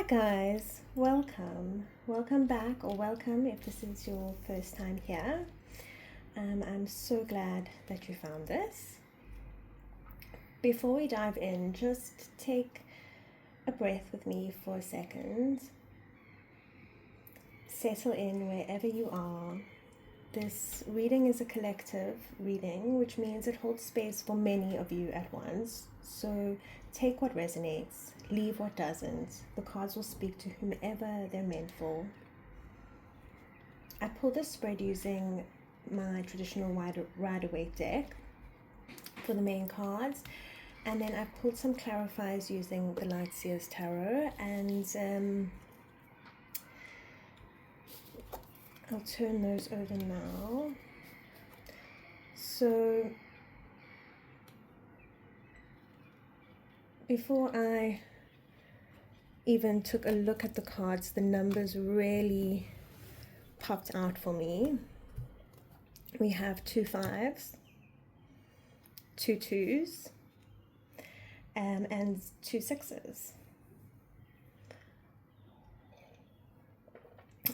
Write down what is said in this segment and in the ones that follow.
Hi guys, welcome back, or welcome if this is your first time here. I'm so glad that you found this. Before we dive in, just take a breath with me for a second. Settle in wherever you are. This reading is a collective reading, which means it holds space for many of you at once. So take what resonates, leave what doesn't. The cards will speak to whomever they're meant for. I pulled this spread using my traditional Rider-Waite deck for the main cards, and then I pulled some clarifiers using the Light Seer's Tarot, and I'll turn those over now. So before I even took a look at the cards, the numbers really popped out for me. We have 2 5s, 2 2s, and 2 6s.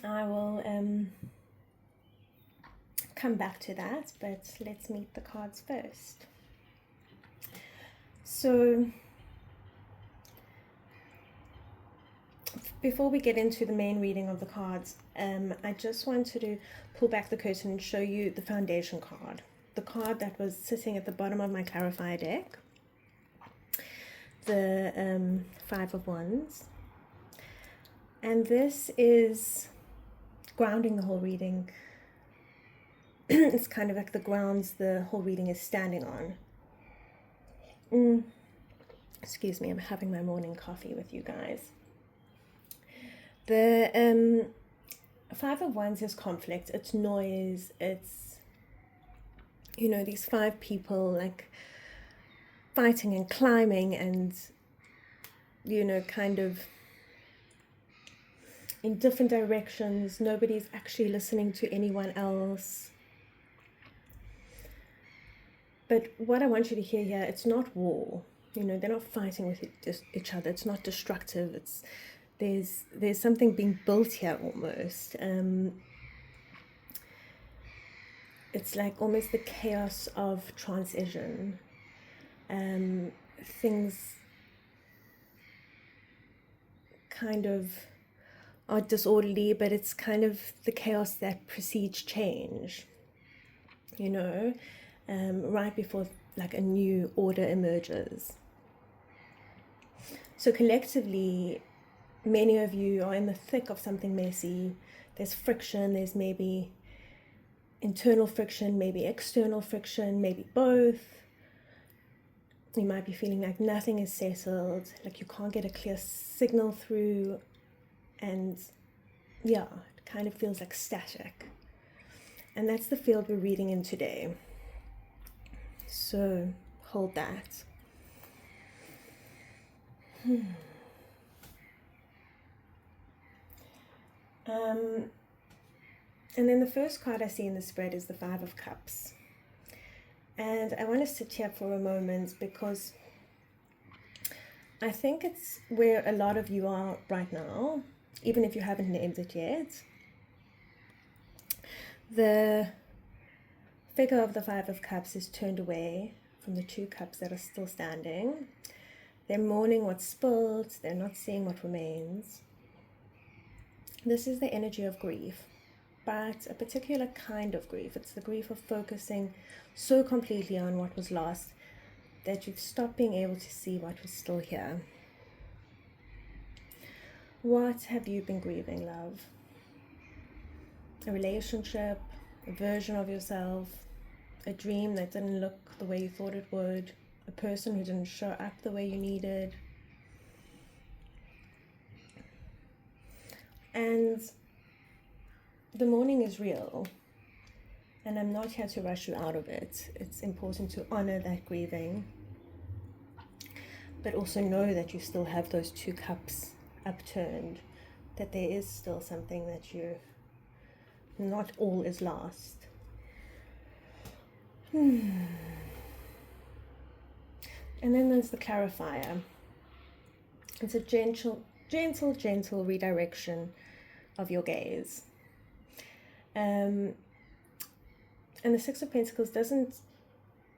I will come back to that, but let's meet the cards first. So before we get into the main reading of the cards, I just wanted to pull back the curtain and show you the foundation card, the card that was sitting at the bottom of my Clarified deck, the 5 of Wands. And this is grounding the whole reading. It's kind of like the grounds the whole reading is standing on. Excuse me, I'm having my morning coffee with you guys. The 5 of Wands is conflict, it's noise, it's, you know, these 5 people like fighting and climbing and, you know, kind of in different directions. Nobody's actually listening to anyone else. But what I want you to hear here, it's not war. You know, they're not fighting with each other. It's not destructive. It's there's something being built here almost. It's like almost the chaos of transition. Things kind of are disorderly, but it's kind of the chaos that precedes change, you know, right before like a new order emerges. So collectively, many of you are in the thick of something messy. There's friction, there's maybe internal friction, maybe external friction, maybe both. You might be feeling like nothing is settled, like you can't get a clear signal through, and yeah, it kind of feels like static. And that's the field we're reading in today. So hold that. And then the first card I see in the spread is the 5 of Cups. And I want to sit here for a moment because I think it's where a lot of you are right now, even if you haven't named it yet. The figure of the 5 of Cups is turned away from the 2 cups that are still standing. They're mourning what's spilled, they're not seeing what remains. This is the energy of grief, but a particular kind of grief. It's the grief of focusing so completely on what was lost that you've stopped being able to see what was still here. What have you been grieving, love? A relationship, a version of yourself, a dream that didn't look the way you thought it would, a person who didn't show up the way you needed. And the mourning is real, and I'm not here to rush you out of it. It's important to honor that grieving, but also know that you still have those 2 cups upturned, that there is still something that not all is lost. And then there's the clarifier. It's a gentle gentle redirection of your gaze. And the Six of Pentacles doesn't,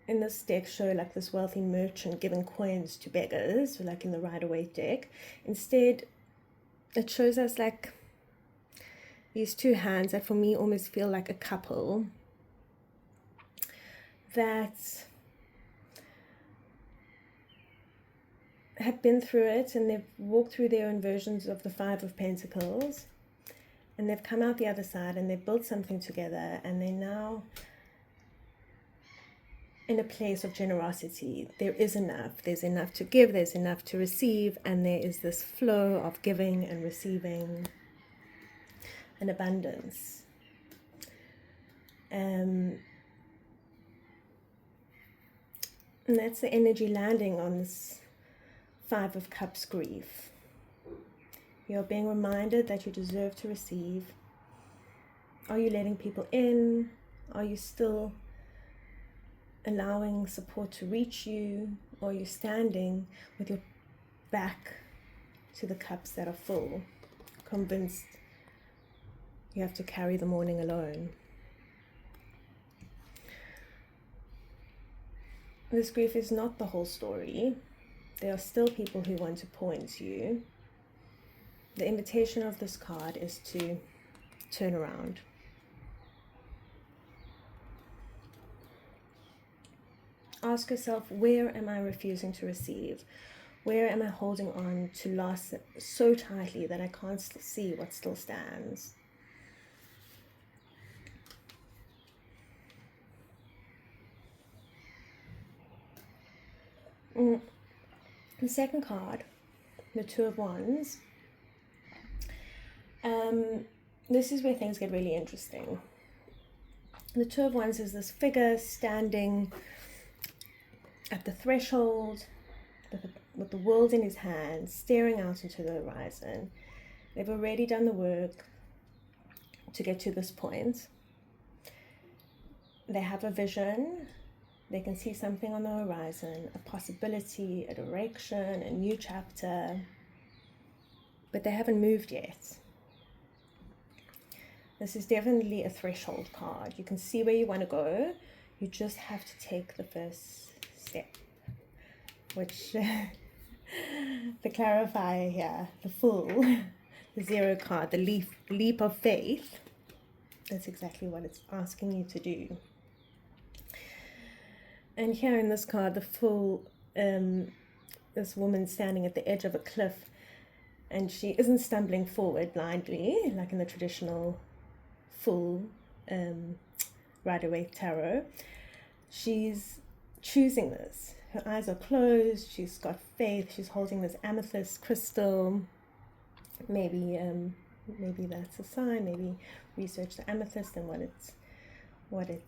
in this deck, show like this wealthy merchant giving coins to beggars, like in the Rider-Waite deck. Instead, it shows us like these two hands that for me almost feel like a couple that have been through it, and they've walked through their own versions of the Five of Pentacles, and they've come out the other side and they've built something together, and they're now in a place of generosity. There is enough. There's enough to give, there's enough to receive, and there is this flow of giving and receiving and abundance. And that's the energy landing on this Five of Cups grief. You're being reminded that you deserve to receive. Are you letting people in? Are you still allowing support to reach you? Or are you standing with your back to the cups that are full, convinced you have to carry the morning alone? This grief is not the whole story. There are still people who want to pour into you. The invitation of this card is to turn around. Ask yourself, where am I refusing to receive? Where am I holding on to loss so tightly that I can't see what still stands? The second card, the Two of Wands, this is where things get really interesting. The Two of Wands is this figure standing at the threshold with the world in his hand, staring out into the horizon. They've already done the work to get to this point. They have a vision. They can see something on the horizon, a possibility, a direction, a new chapter, but they haven't moved yet. This is definitely a threshold card. You can see where you want to go. You just have to take the first step, which the clarifier here, the Fool, the Zero card, the leap of faith, that's exactly what it's asking you to do. And here in this card, the Fool, this woman standing at the edge of a cliff, and she isn't stumbling forward blindly, like in the traditional Fool Rider-Waite tarot. She's choosing this. Her eyes are closed. She's got faith. She's holding this amethyst crystal. Maybe that's a sign. Maybe research the amethyst and what it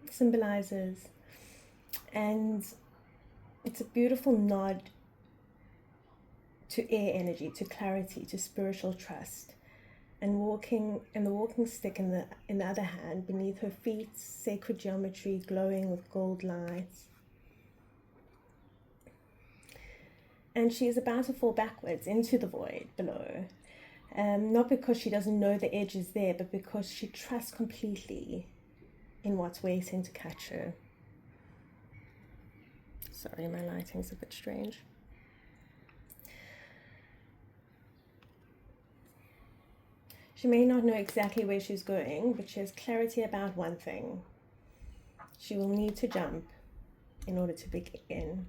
symbolizes. And it's a beautiful nod to air energy, to clarity, to spiritual trust. And the walking stick in the other hand, beneath her feet, sacred geometry glowing with gold lights. And she is about to fall backwards into the void below. Not because she doesn't know the edge is there, but because she trusts completely in what's waiting to catch her. Sorry, my lighting's a bit strange. She may not know exactly where she's going, but she has clarity about one thing. She will need to jump in order to begin.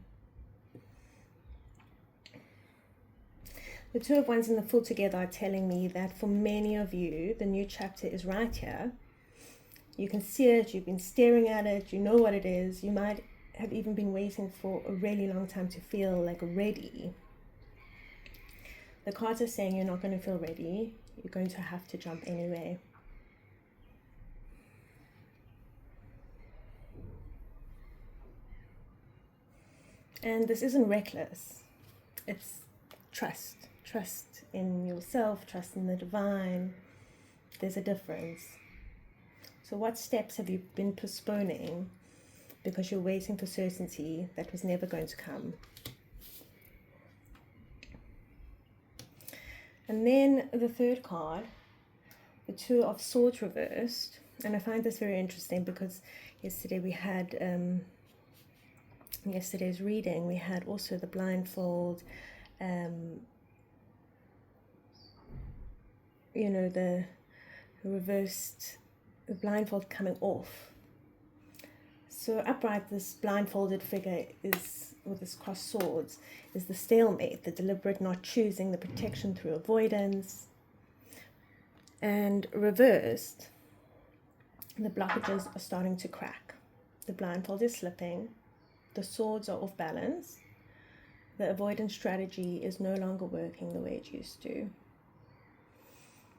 The Two of Wands and the Fool together are telling me that for many of you, the new chapter is right here. You can see it, you've been staring at it, you know what it is. You might have even been waiting for a really long time to feel like ready. The cards are saying you're not going to feel ready. You're going to have to jump anyway. And this isn't reckless. It's trust. Trust in yourself, trust in the divine. There's a difference. So what steps have you been postponing because you're waiting for certainty that was never going to come? And then the third card, the Two of Swords reversed. And I find this very interesting because yesterday we had, yesterday's reading, we had also the blindfold, you know, the reversed, the blindfold coming off. So upright, this blindfolded figure is, with this crossed swords, is the stalemate, the deliberate not choosing, the protection through avoidance. And reversed, the blockages are starting to crack. The blindfold is slipping. The swords are off balance. The avoidance strategy is no longer working the way it used to.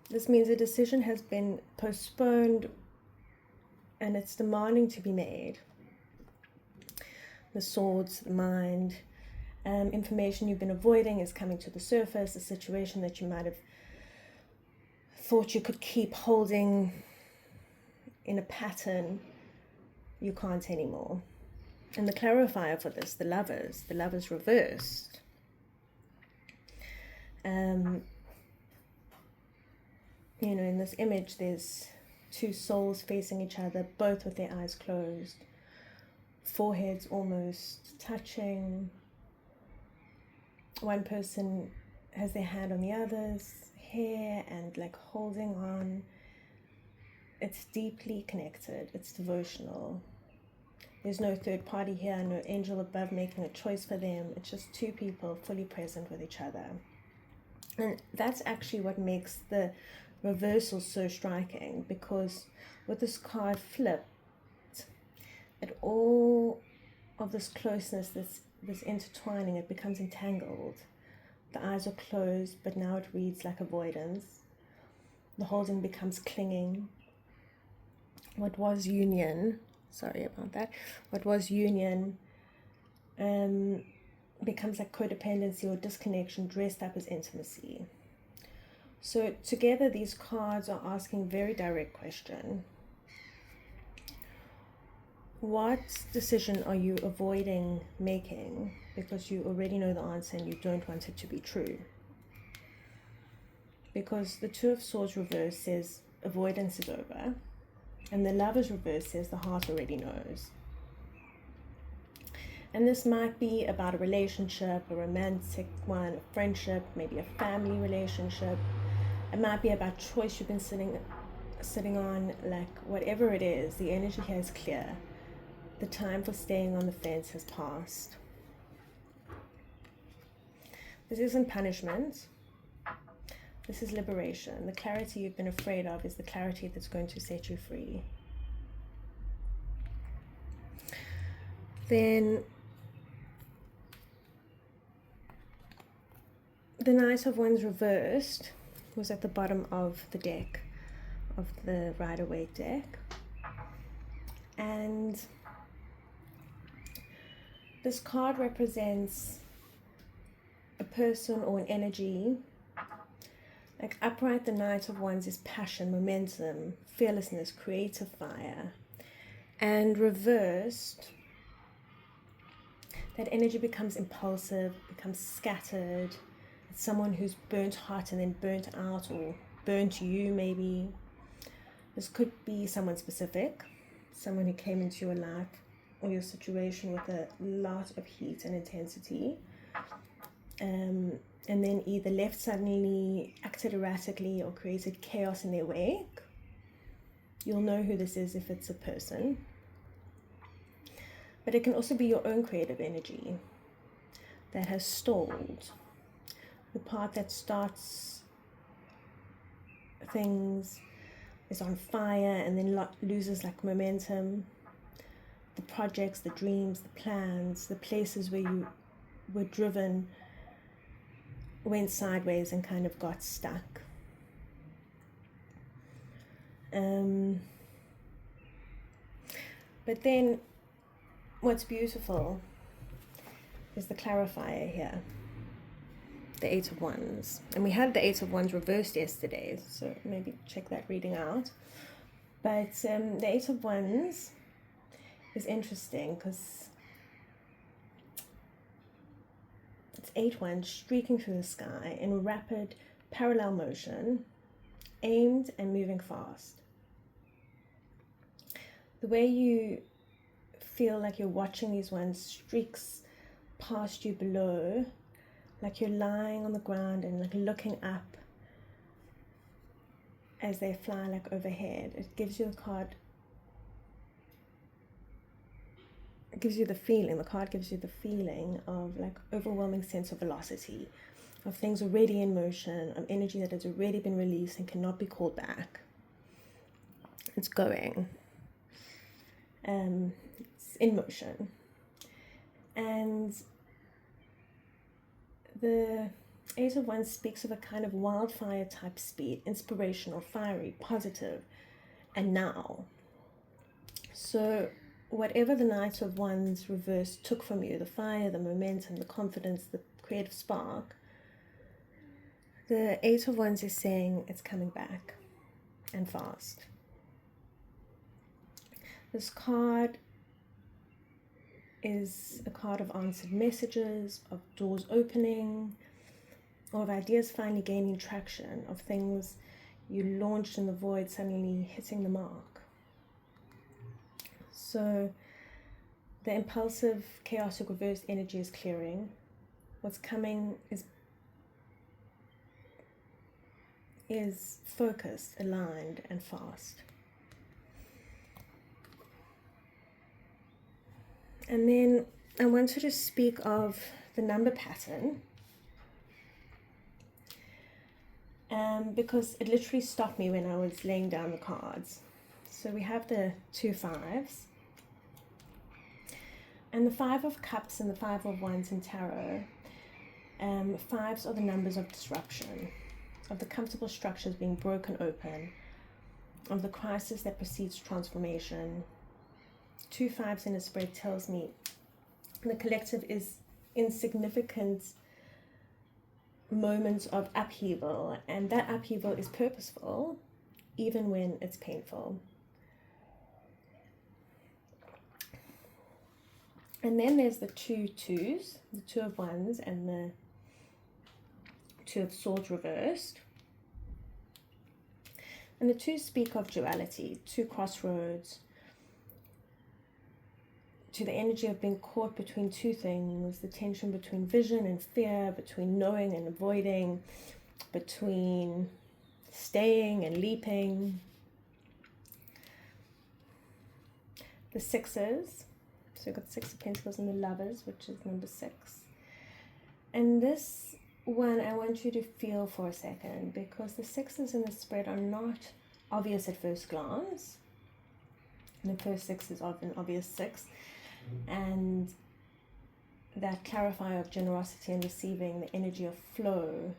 This means a decision has been postponed and it's demanding to be made. The swords, the mind, information you've been avoiding is coming to the surface. A situation that you might have thought you could keep holding in a pattern, you can't anymore. And the clarifier for this, the lovers reversed. You know, in this image, there's two souls facing each other, both with their eyes closed, foreheads almost touching. One person has their hand on the other's hair and like holding on. It's deeply connected. It's devotional. There's no third party here, no angel above making a choice for them. It's just two people fully present with each other. And that's actually what makes the reversal so striking, because with this card flipped, at all of this closeness, this intertwining, it becomes entangled. The eyes are closed, but now it reads like avoidance. The holding becomes clinging. What was union, sorry about that, what was union becomes like codependency or disconnection dressed up as intimacy. So together these cards are asking a very direct question. What decision are you avoiding making because you already know the answer and you don't want it to be true? Because the Two of Swords reverse says avoidance is over, and the Lovers reverse says the heart already knows. And this might be about a relationship, a romantic one, a friendship, maybe a family relationship. It might be about choice you've been sitting on, like whatever it is, the energy here is clear. The time for staying on the fence has passed. This isn't punishment. This is liberation. The clarity you've been afraid of is the clarity that's going to set you free. Then the Knight of Wands reversed was at the bottom of the deck, of the Rider-Waite deck. And this card represents a person or an energy. Like upright, the Knight of Wands is passion, momentum, fearlessness, creative fire. And reversed, that energy becomes impulsive, becomes scattered. It's someone who's burnt hot and then burnt out, or burnt you maybe. This could be someone specific, someone who came into your life or your situation with a lot of heat and intensity. And then either left suddenly, acted erratically, or created chaos in their wake. You'll know who this is if it's a person. But it can also be your own creative energy that has stalled. The part that starts things is on fire and then loses like momentum. The projects, the dreams, the plans, the places where you were driven went sideways and kind of got stuck. But then what's beautiful is the clarifier here, the Eight of Wands. And we had the Eight of Wands reversed yesterday, so maybe check that reading out. But the Eight of Wands is interesting because it's 8 wands streaking through the sky in rapid parallel motion, aimed and moving fast. The way you feel like you're watching these ones streaks past you below, like you're lying on the ground and like looking up as they fly like overhead. It gives you the card, it gives you the feeling, the card gives you the feeling of like overwhelming sense of velocity, of things already in motion, of energy that has already been released and cannot be called back. It's going. It's in motion. And the Ace of Wands speaks of a kind of wildfire type speed, inspirational, fiery, positive, and now. So whatever the Knight of Wands reverse took from you, the fire, the momentum, the confidence, the creative spark, the Eight of Wands is saying it's coming back and fast. This card is a card of answered messages, of doors opening, or of ideas finally gaining traction, of things you launched in the void suddenly hitting the mark. So the impulsive, chaotic, reversed energy is clearing. What's coming is focused, aligned, and fast. And then I want to just speak of the number pattern, because it literally stopped me when I was laying down the cards. So we have the 2 5s, and the 5 of Cups and the 5 of Wands in Tarot. 5s are the numbers of disruption, of the comfortable structures being broken open, of the crisis that precedes transformation. 2 5s in a spread tells me the collective is in significant moments of upheaval, and that upheaval is purposeful even when it's painful. And then there's the 2 2s, the 2 of Wands and the 2 of Swords reversed. And the 2 speak of duality, 2 crossroads, to the energy of being caught between 2 things, the tension between vision and fear, between knowing and avoiding, between staying and leaping. The 6s, so we've got the 6 of Pentacles and the Lovers, which is number 6. And this one I want you to feel for a second, because the 6s in the spread are not obvious at first glance. And the first 6 is an obvious 6. And that clarifier of generosity and receiving, the energy of flow.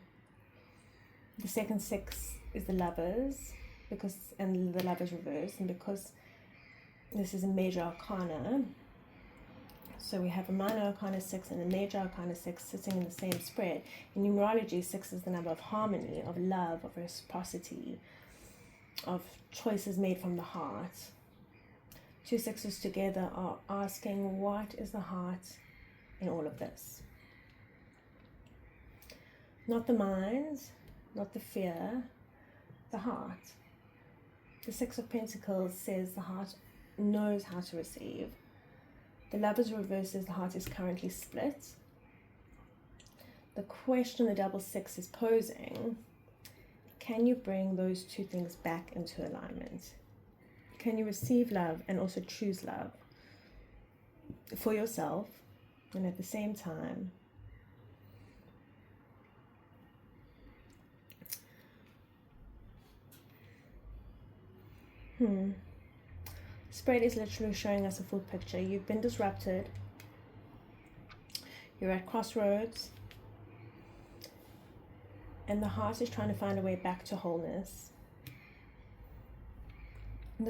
The second 6 is the Lovers, and the Lovers reverse, and because this is a major arcana, so we have a minor arcana 6 and a major arcana 6 sitting in the same spread. In numerology, 6 is the number of harmony, of love, of reciprocity, of choices made from the heart. 2 6s together are asking, what is the heart in all of this? Not the mind, not the fear, the heart. The 6 of Pentacles says the heart knows how to receive. The Lovers reverse is the heart is currently split. The question the double 6 is posing, can you bring those 2 things back into alignment? Can you receive love and also choose love for yourself, and at the same time spread is literally showing us a full picture. You've been disrupted, you're at crossroads, and the heart is trying to find a way back to wholeness. And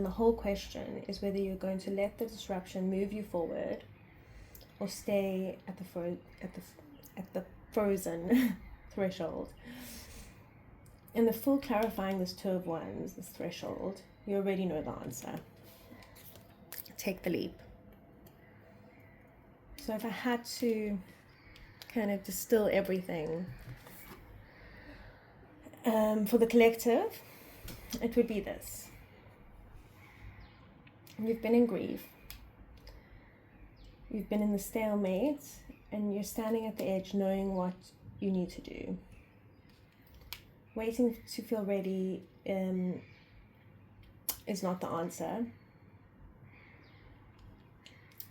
the whole question is whether you're going to let the disruption move you forward or stay at the frozen threshold. In the full clarifying this 2 of Wands, this threshold, you already know the answer. Take the leap. So if I had to kind of distill everything, For the collective, it would be this. You've been in grief. You've been in the stalemate, and you're standing at the edge knowing what you need to do. Waiting to feel ready is not the answer.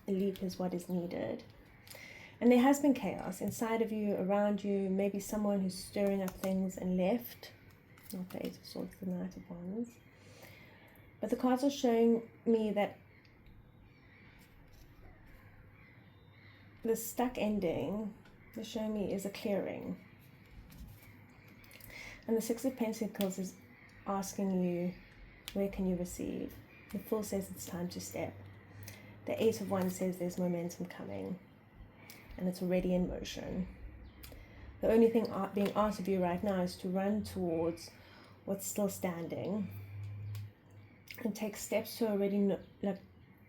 A leap is what is needed. And there has been chaos inside of you, around you, maybe someone who's stirring up things and left. Not the Eight of Swords, the Knight of Wands. But the cards are showing me that the stuck ending, they're showing me, is a clearing. And the Six of Pentacles is asking you, where can you receive? The Fool says it's time to step. The Eight of Wands says there's momentum coming, and it's already in motion. The only thing being asked of you right now is to run towards what's still standing, and take steps to already know,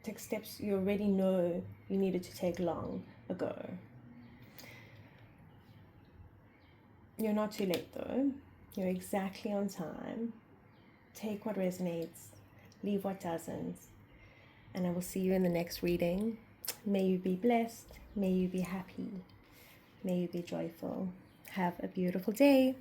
take steps you already know you needed to take long ago. You're not too late though. You're exactly on time. Take what resonates, leave what doesn't, and I will see you in the next reading. May you be blessed. May you be happy. May you be joyful. Have a beautiful day.